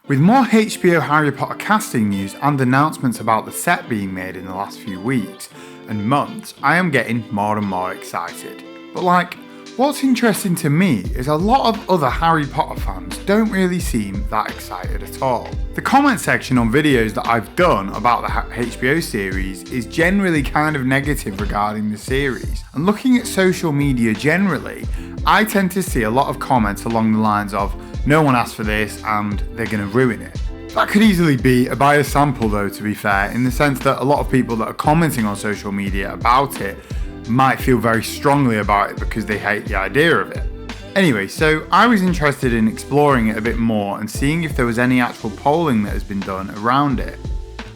With more HBO Harry Potter casting news and announcements about the set being made in the last few weeks and months, I am getting more and more excited. But what's interesting to me is a lot of other Harry Potter fans don't really seem that excited at all. The comment section on videos that I've done about the HBO series is generally kind of negative regarding the series. And looking at social media generally, I tend to see a lot of comments along the lines of, no one asked for this and they're going to ruin it. That could easily be a biased sample though, to be fair, in the sense that a lot of people that are commenting on social media about it might feel very strongly about it because they hate the idea of it. Anyway, so I was interested in exploring it a bit more and seeing if there was any actual polling that has been done around it.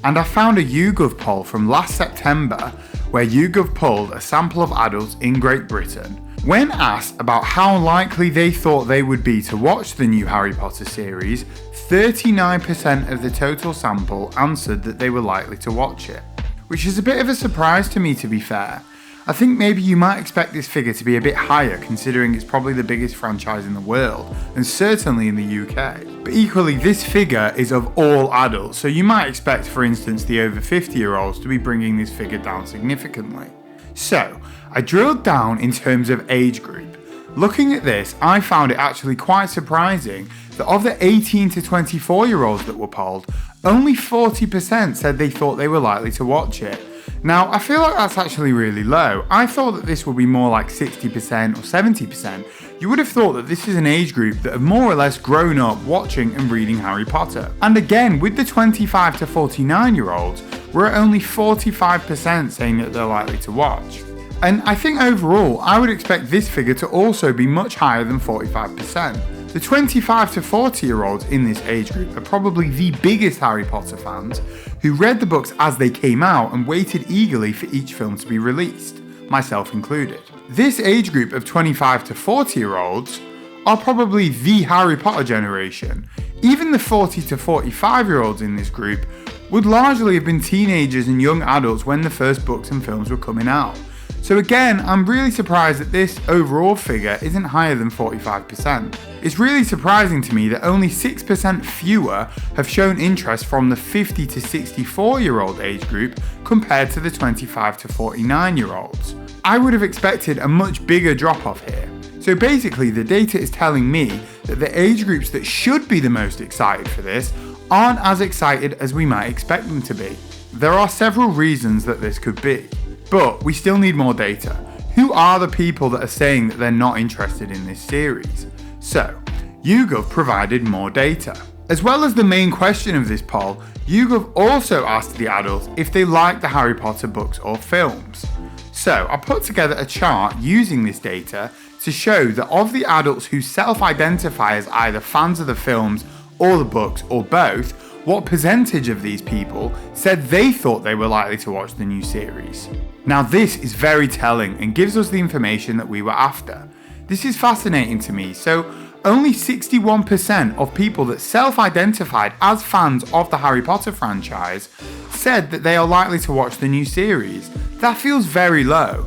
And I found a YouGov poll from last September where YouGov polled a sample of adults in Great Britain. When asked about how likely they thought they would be to watch the new Harry Potter series, 39% of the total sample answered that they were likely to watch it, which is a bit of a surprise to me, to be fair. I think maybe you might expect this figure to be a bit higher considering it's probably the biggest franchise in the world, and certainly in the UK. But equally, this figure is of all adults, so you might expect, for instance, the over 50-year-olds to be bringing this figure down significantly. So, I drilled down in terms of age group. Looking at this, I found it actually quite surprising that of the 18 to 24-year-olds that were polled, only 40% said they thought they were likely to watch it. Now, I feel like that's actually really low. I thought that this would be more like 60% or 70%. You would have thought that this is an age group that have more or less grown up watching and reading Harry Potter. And again, with the 25 to 49-year-olds, we're at only 45% saying that they're likely to watch. And I think overall, I would expect this figure to also be much higher than 45%. The 25 to 40-year-olds in this age group are probably the biggest Harry Potter fans who read the books as they came out and waited eagerly for each film to be released, myself included. This age group of 25 to 40-year-olds are probably the Harry Potter generation. Even the 40 to 45-year-olds in this group would largely have been teenagers and young adults when the first books and films were coming out. So again, I'm really surprised that this overall figure isn't higher than 45%. It's really surprising to me that only 6% fewer have shown interest from the 50 to 64-year-old age group compared to the 25 to 49-year-olds. I would have expected a much bigger drop-off here. So basically, the data is telling me that the age groups that should be the most excited for this aren't as excited as we might expect them to be. There are several reasons that this could be. But we still need more data. Who are the people that are saying that they're not interested in this series? So, YouGov provided more data. As well as the main question of this poll, YouGov also asked the adults if they liked the Harry Potter books or films. So, I put together a chart using this data to show that of the adults who self-identify as either fans of the films or the books or both, what percentage of these people said they thought they were likely to watch the new series. Now this is very telling and gives us the information that we were after. This is fascinating to me. So only 61% of people that self-identified as fans of the Harry Potter franchise said that they are likely to watch the new series. That feels very low.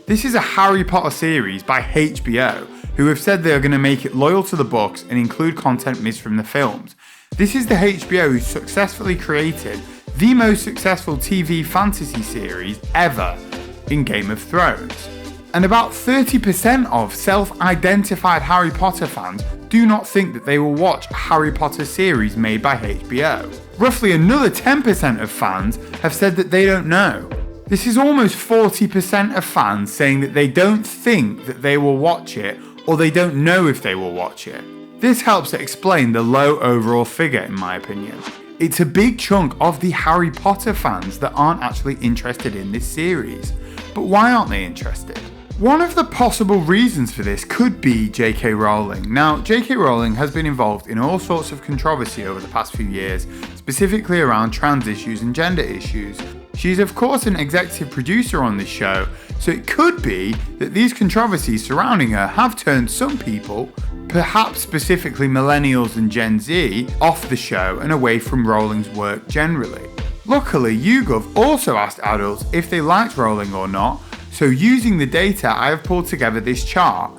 This is a Harry Potter series by HBO, who have said they are going to make it loyal to the books and include content missed from the films. This is the HBO who successfully created the most successful TV fantasy series ever in Game of Thrones. And about 30% of self-identified Harry Potter fans do not think that they will watch a Harry Potter series made by HBO. Roughly another 10% of fans have said that they don't know. This is almost 40% of fans saying that they don't think that they will watch it or they don't know if they will watch it. This helps to explain the low overall figure in my opinion. It's a big chunk of the Harry Potter fans that aren't actually interested in this series. But why aren't they interested? One of the possible reasons for this could be JK Rowling. Now, JK Rowling has been involved in all sorts of controversy over the past few years, specifically around trans issues and gender issues. She's of course an executive producer on this show, so it could be that these controversies surrounding her have turned some people, perhaps specifically millennials and Gen Z, off the show and away from Rowling's work generally. Luckily, YouGov also asked adults if they liked Rowling or not, so using the data I have pulled together this chart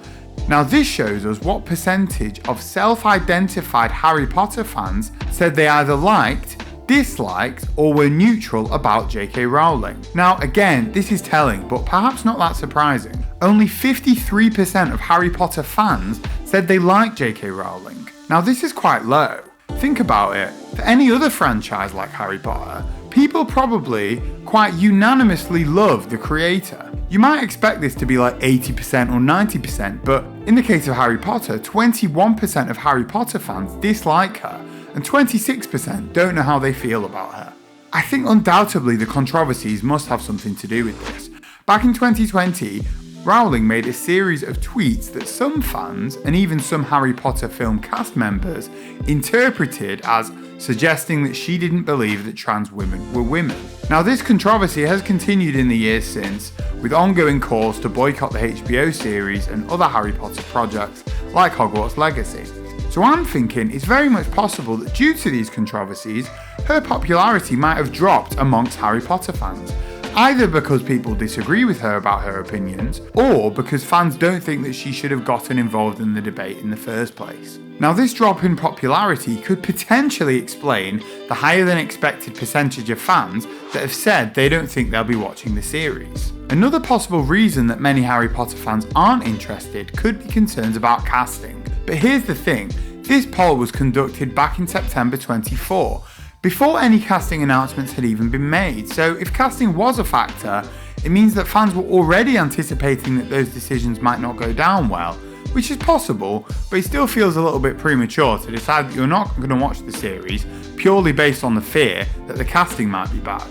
Now this shows us what percentage of self-identified Harry Potter fans said they either liked, disliked, or were neutral about JK Rowling. Now again, this is telling, but perhaps not that surprising. Only 53% of Harry Potter fans said they liked JK Rowling. Now this is quite low. Think about it, for any other franchise like Harry Potter, people probably quite unanimously love the creator. You might expect this to be like 80% or 90%, but in the case of Harry Potter, 21% of Harry Potter fans dislike her, and 26% don't know how they feel about her. I think undoubtedly the controversies must have something to do with this. Back in 2020, Rowling made a series of tweets that some fans, and even some Harry Potter film cast members, interpreted as suggesting that she didn't believe that trans women were women. Now this controversy has continued in the years since, with ongoing calls to boycott the HBO series and other Harry Potter projects like Hogwarts Legacy. So I'm thinking it's very much possible that due to these controversies, her popularity might have dropped amongst Harry Potter fans, either because people disagree with her about her opinions, or because fans don't think that she should have gotten involved in the debate in the first place. Now this drop in popularity could potentially explain the higher than expected percentage of fans that have said they don't think they'll be watching the series. Another possible reason that many Harry Potter fans aren't interested could be concerns about casting. But here's the thing, this poll was conducted back in September 24, before any casting announcements had even been made, so if casting was a factor, it means that fans were already anticipating that those decisions might not go down well, which is possible, but it still feels a little bit premature to decide that you're not going to watch the series purely based on the fear that the casting might be bad.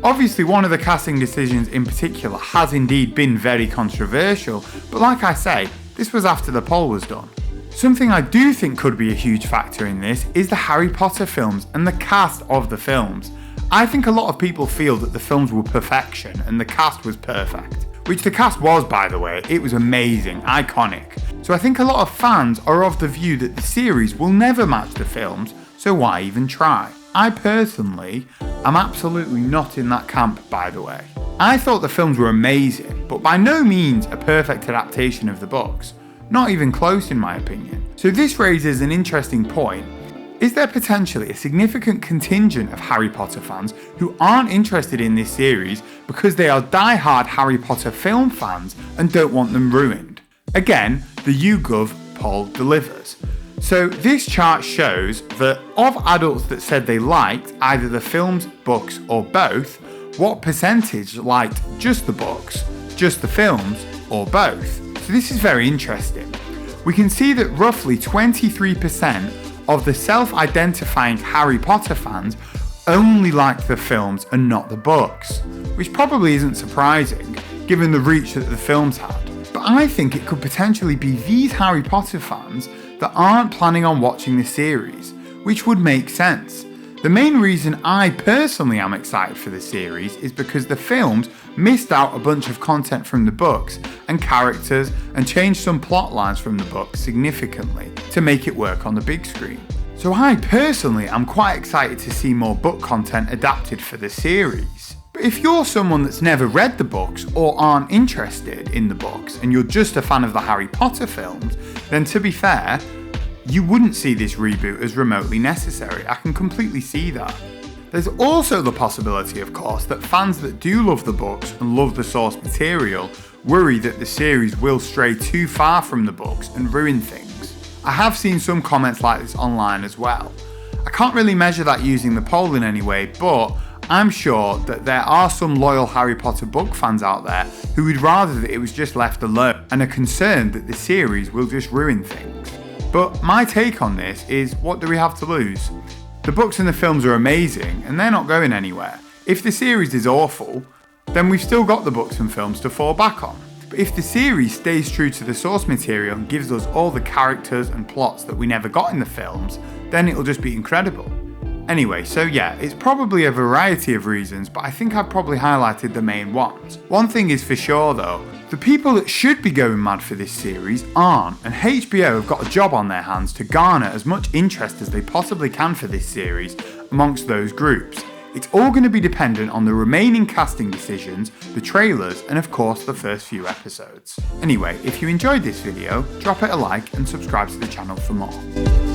Obviously, one of the casting decisions in particular has indeed been very controversial, but like I say, this was after the poll was done. Something I do think could be a huge factor in this is the Harry Potter films and the cast of the films. I think a lot of people feel that the films were perfection and the cast was perfect. Which the cast was, by the way. It was amazing, iconic. So I think a lot of fans are of the view that the series will never match the films, so why even try? I personally am absolutely not in that camp, by the way. I thought the films were amazing, but by no means a perfect adaptation of the books. Not even close in my opinion. So this raises an interesting point. Is there potentially a significant contingent of Harry Potter fans who aren't interested in this series because they are die-hard Harry Potter film fans and don't want them ruined? Again, the YouGov poll delivers. So this chart shows that of adults that said they liked either the films, books or both, what percentage liked just the books, just the films or both. So this is very interesting. We can see that roughly 23% of the self-identifying Harry Potter fans only liked the films and not the books, which probably isn't surprising given the reach that the films had. But I think it could potentially be these Harry Potter fans that aren't planning on watching the series, which would make sense. The main reason I personally am excited for the series is because the films missed out a bunch of content from the books and characters and changed some plot lines from the books significantly to make it work on the big screen. So I personally am quite excited to see more book content adapted for the series. But if you're someone that's never read the books or aren't interested in the books and you're just a fan of the Harry Potter films, then to be fair, you wouldn't see this reboot as remotely necessary. I can completely see that. There's also the possibility, of course, that fans that do love the books and love the source material worry that the series will stray too far from the books and ruin things. I have seen some comments like this online as well. I can't really measure that using the poll in any way, but I'm sure that there are some loyal Harry Potter book fans out there who would rather that it was just left alone and are concerned that the series will just ruin things. But my take on this is, what do we have to lose? The books and the films are amazing and they're not going anywhere. If the series is awful, then we've still got the books and films to fall back on. But if the series stays true to the source material and gives us all the characters and plots that we never got in the films, then it'll just be incredible. Anyway, so yeah, it's probably a variety of reasons, but I think I've probably highlighted the main ones. One thing is for sure though, the people that should be going mad for this series aren't, and HBO have got a job on their hands to garner as much interest as they possibly can for this series amongst those groups. It's all going to be dependent on the remaining casting decisions, the trailers, and of course the first few episodes. Anyway, if you enjoyed this video, drop it a like and subscribe to the channel for more.